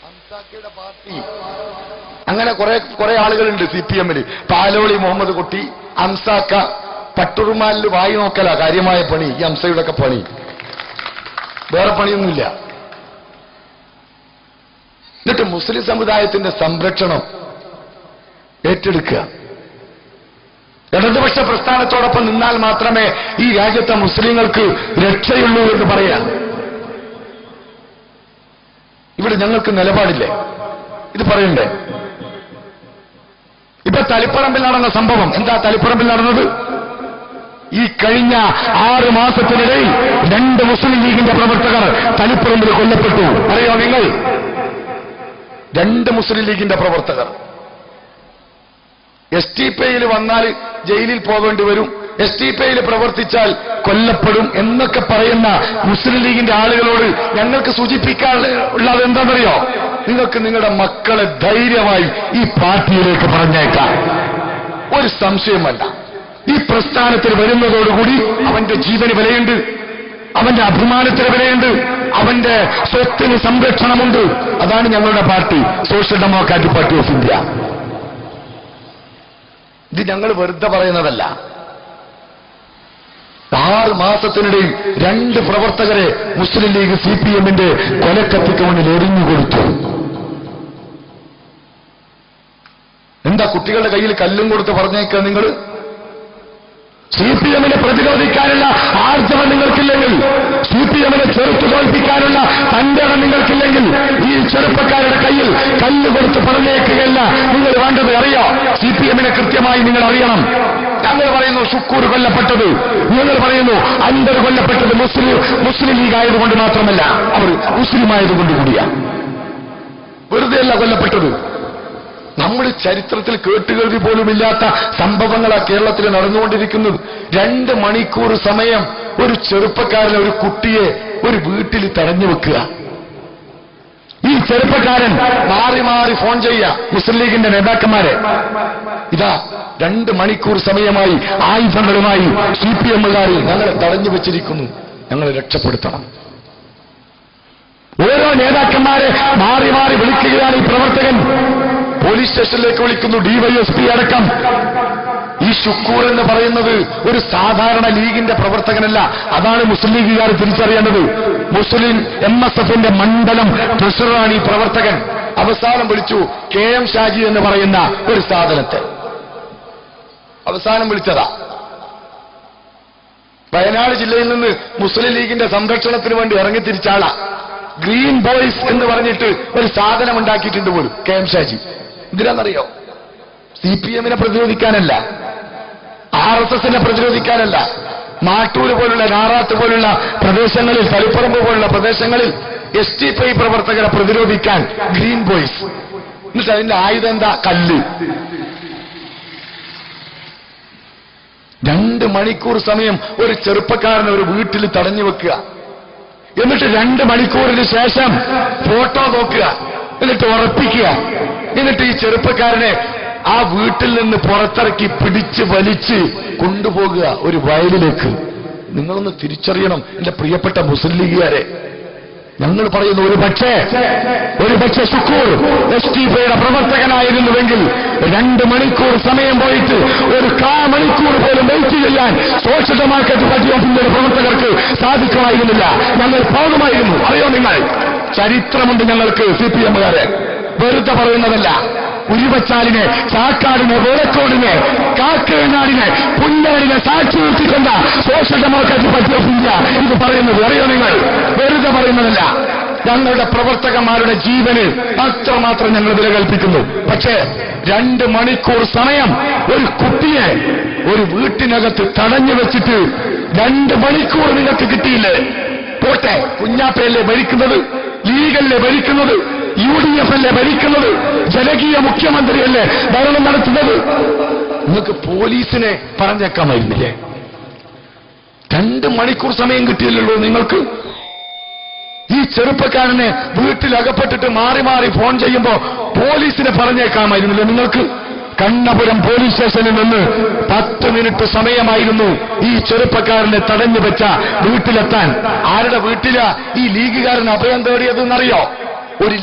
അംസാക്കയുടെ party അങ്ങനെ കുറെ ആളുകളുണ്ട് CPM-ൽ. പാലോളി മുഹമ്മദ് കുട്ടി, അംസാക്ക, പട്ടുറുമാലിൽ വായി നോക്കല കാര്യമായ പണി. ഈ അംസയുടെ ഒക്കെ പണി, വേറെ പണിയൊന്നുമില്ല. എന്നിട്ട് മുസ്ലിം സമുദായത്തിന്റെ സംരക്ഷണം ഏറ്റെടുക്കുക. ഇടതുപക്ഷ പ്രസ്ഥാനത്തോടൊപ്പം നിന്നാൽ മാത്രമേ ഈ രാജ്യത്തെ മുസ്ലിങ്ങൾക്ക് രക്ഷയുള്ളൂ എന്ന് പറയാം. ഇവിടെ ഞങ്ങൾക്ക് നിലപാടില്ലേ? ഇത് പറയണ്ടേ? ഇപ്പൊ തളിപ്പറമ്പിൽ നടന്ന സംഭവം എന്താ? തളിപ്പറമ്പിൽ നടന്നത് ഈ കഴിഞ്ഞ 6 മാസത്തിനിടയിൽ 2 മുസ്ലിം ലീഗിന്റെ പ്രവർത്തകർ തളിപ്പറമ്പിൽ കൊല്ലപ്പെട്ടു. അറിയോ നിങ്ങൾ? 2 മുസ്ലിം ലീഗിന്റെ പ്രവർത്തകർ. STPയിൽ വന്നാൽ ജയിലിൽ പോകേണ്ടി വരും, STPയിൽ പ്രവർത്തിച്ചാൽ കൊല്ലപ്പെടും എന്നൊക്കെ പറയുന്ന മുസ്ലിം ലീഗിന്റെ ആളുകളോട് ഞങ്ങൾക്ക് സൂചിപ്പിക്കാനുള്ളത് എന്താണെന്നറിയോ? നിങ്ങൾക്ക് നിങ്ങളുടെ മക്കളെ ധൈര്യമായി ഈ പാർട്ടിയിലേക്ക് പറഞ്ഞേക്കാം. ഒരു സംശയമല്ല, ഈ പ്രസ്ഥാനത്തിൽ വരുന്നതോടുകൂടി അവന്റെ ജീവന് വിലയുണ്ട്, അവന്റെ അഭിമാനത്തിന് വിലയുണ്ട്, അവന്റെ സ്വത്തിന് സംരക്ഷണമുണ്ട്. അതാണ് ഞങ്ങളുടെ party, social democratic party of India. ഇത് ഞങ്ങൾ വെറുതെ പറയുന്നതല്ല. 6 മാസത്തിനിടയിൽ 2 പ്രവർത്തകരെ മുസ്ലിം ലീഗ് CPM-ന്റെ കൊലക്കത്തിക്ക് മുന്നിൽ എറിഞ്ഞുകൊടുത്തു. എന്താ കുട്ടികളുടെ കയ്യിൽ കല്ലും കൊടുത്ത് പറഞ്ഞേക്കുക? നിങ്ങൾ CPM-നെ പ്രതിരോധിക്കാനുള്ള ആർജവം നിങ്ങൾക്കില്ലെങ്കിൽ, CPM-നെ ചെറുത്തു തോൽപ്പിക്കാനുള്ള തന്റെ നിങ്ങൾക്കില്ലെങ്കിൽ ഈ ചെറുപ്പക്കാരുടെ കയ്യിൽ കല്ല് കൊടുത്ത് പറഞ്ഞേക്കുകയല്ല നിങ്ങൾ വേണ്ടത്. അറിയോ? CPM-നെ കൃത്യമായി നിങ്ങൾ അറിയണം. ഞങ്ങൾ പറയുന്നു ഷുക്കൂർ കൊല്ലപ്പെട്ടത്, നിങ്ങൾ പറയുന്നു അൻവർ കൊല്ലപ്പെട്ടത് മുസ്ലിം ലീഗ് ആയതുകൊണ്ട് മാത്രമല്ല, അവർ മുസ്ലിം ആയതുകൊണ്ട് കൂടിയാണ്. വെറുതെയല്ല കൊല്ലപ്പെട്ടത്. നമ്മൾ ചരിത്രത്തിൽ കേട്ടുകേൾവി പോലുമില്ലാത്ത സംഭവങ്ങളാണ് കേരളത്തിൽ നടന്നുകൊണ്ടിരിക്കുന്നത്. 2 മണിക്കൂർ സമയം ഒരു ചെറുപ്പക്കാരനെ, ഒരു കുട്ടിയെ ഒരു വീട്ടിൽ തടഞ്ഞു വെക്കുക. ഈ ചെറുപ്പക്കാരൻ മാറി മാറി ഫോൺ ചെയ്യുക മുസ്ലിം ലീഗിന്റെ നേതാക്കന്മാരെ. ഇതാ 2 മണിക്കൂർ സമയമായി ആയുധങ്ങളുമായി CPM-കാർ ഞങ്ങളെ തടഞ്ഞു വെച്ചിരിക്കുന്നു, ഞങ്ങളെ രക്ഷപ്പെടുത്തണം. ഓരോ നേതാക്കന്മാരെ മാറി മാറി വിളിക്കുകയാണ് ഈ പ്രവർത്തകൻ. പോലീസ് സ്റ്റേഷനിലേക്ക് വിളിക്കുന്നു, DYSP അടക്കം. ഈ ഷുക്കൂർ എന്ന് പറയുന്നത് ഒരു സാധാരണ ലീഗിന്റെ പ്രവർത്തകനല്ല. അതാണ് മുസ്ലിം ലീഗുകാർ തിരിച്ചറിയേണ്ടത്. മുസ്ലിം MSF-ന്റെ മണ്ഡലം ട്രഷററാണ് ഈ പ്രവർത്തകൻ. അവസാനം വിളിച്ചു KM ഷാജി എന്ന് പറയുന്ന ഒരു സാധനത്തെ അവസാനം വിളിച്ചതാ. വയനാട് ജില്ലയിൽ നിന്ന് മുസ്ലിം ലീഗിന്റെ സംരക്ഷണത്തിന് വേണ്ടി ഇറങ്ങി തിരിച്ചാളാ. ഗ്രീൻ ബോയ്സ് എന്ന് പറഞ്ഞിട്ട് ഒരു സാധനം ഉണ്ടാക്കിയിട്ടുണ്ട് പോലും KM ഷാജി. എന്തിനാണെന്നറിയോ? CPM-നെ പ്രതിരോധിക്കാനല്ല, RSS-നെ പ്രതിരോധിക്കാനല്ല. മാട്ടൂർ പോലുള്ള, നാറാത്ത് പോലുള്ള പ്രദേശങ്ങളിൽ, തളിപ്പറമ്പ് പോലുള്ള പ്രദേശങ്ങളിൽ STPI പ്രവർത്തകരെ പ്രതിരോധിക്കാൻ ഗ്രീൻ ബോയ്സ്. എന്നിട്ട് അതിന്റെ ആയുധം എന്താ? കല്ല്. 2 മണിക്കൂർ സമയം ഒരു ചെറുപ്പക്കാരനെ ഒരു വീട്ടിൽ തടഞ്ഞു വെക്കുക. എന്നിട്ട് 2 മണിക്കൂറിന് ശേഷം ഫോട്ടോ നോക്കുക, എന്നിട്ട് ഉറപ്പിക്കുക. എന്നിട്ട് ഈ ചെറുപ്പക്കാരനെ ആ വീട്ടിൽ നിന്ന് പുറത്തിറക്കി പിടിച്ച് വലിച്ച് കൊണ്ടുപോകുക ഒരു വയലിലേക്ക്. നിങ്ങളൊന്ന് തിരിച്ചറിയണം എന്റെ പ്രിയപ്പെട്ട മുസ്ലിം ലീഗുകാരെ. ഞങ്ങൾ പറയുന്നു, ഒരു പക്ഷേ ഷുക്കൂർ STPയുടെ പ്രവർത്തകനായിരുന്നുവെങ്കിൽ 2 മണിക്കൂർ സമയം പോയിട്ട് ഒരു 1/4 മണിക്കൂർ പോലും വെയിറ്റ് ചെയ്യാൻ സോഷ്യൽ ഡെമോക്രാറ്റിക് പാർട്ടി ഓഫ് ഇന്ത്യയുടെ പ്രവർത്തകർക്ക് സാധിക്കുമായിരുന്നില്ല. ഞങ്ങൾ പോകുമായിരുന്നു. അറിയോ നിങ്ങൾ? ചരിത്രമുണ്ട് ഞങ്ങൾക്ക്. CPM-കാരെ വെറുതെ പറയുന്നതല്ല. ഉരുവച്ചാലിനെ, ചാക്കാടിനെ, വേലക്കോടിനെ, കാക്കനാടിനെ, പുല്ലാടിനെ സാക്ഷി നിർത്തിക്കൊണ്ട social democratic party of India ഇത് പറയുന്നത്. അറിയോ നിങ്ങൾ? വെറുതെ പറയുന്നതല്ല. ഞങ്ങളുടെ പ്രവർത്തകന്മാരുടെ ജീവന് അത്രമാത്രം ഞങ്ങൾ വില കൽപ്പിക്കുന്നു. പക്ഷേ 2 മണിക്കൂർ സമയം ഒരു കുട്ടിയെ ഒരു വീട്ടിനകത്ത് തടഞ്ഞു വെച്ചിട്ട് 2 മണിക്കൂർ നിങ്ങൾക്ക് കിട്ടിയില്ലേ? പോട്ടെ, കുഞ്ഞാപ്പയല്ലേ ഭരിക്കുന്നത്, ലീഗല്ലേ ഭരിക്കുന്നത്, UDF അല്ലേ ഭരിക്കുന്നത്, ജനകീയ മുഖ്യമന്ത്രിയല്ലേ ഭരണം നടത്തുന്നത്? നിങ്ങൾക്ക് പോലീസിനെ പറഞ്ഞേക്കാമായിരുന്നില്ലേ? 2 മണിക്കൂർ സമയം കിട്ടിയില്ലല്ലോ നിങ്ങൾക്ക്. ഈ ചെറുപ്പക്കാരനെ വീട്ടിൽ അകപ്പെട്ടിട്ട് മാറി മാറി ഫോൺ ചെയ്യുമ്പോ പോലീസിനെ പറഞ്ഞേക്കാമായിരുന്നില്ലേ നിങ്ങൾക്ക്? കണ്ണപുരം പോലീസ് സ്റ്റേഷനിൽ നിന്ന് 10 മിനിറ്റ് സമയമായിരുന്നു ഈ ചെറുപ്പക്കാരനെ തടഞ്ഞു വെച്ച വീട്ടിലെത്താൻ. ആരുടെ വീട്ടിലാ ഈ ലീഗുകാരൻ അഭയം തേടിയതെന്നറിയോ? ഒരു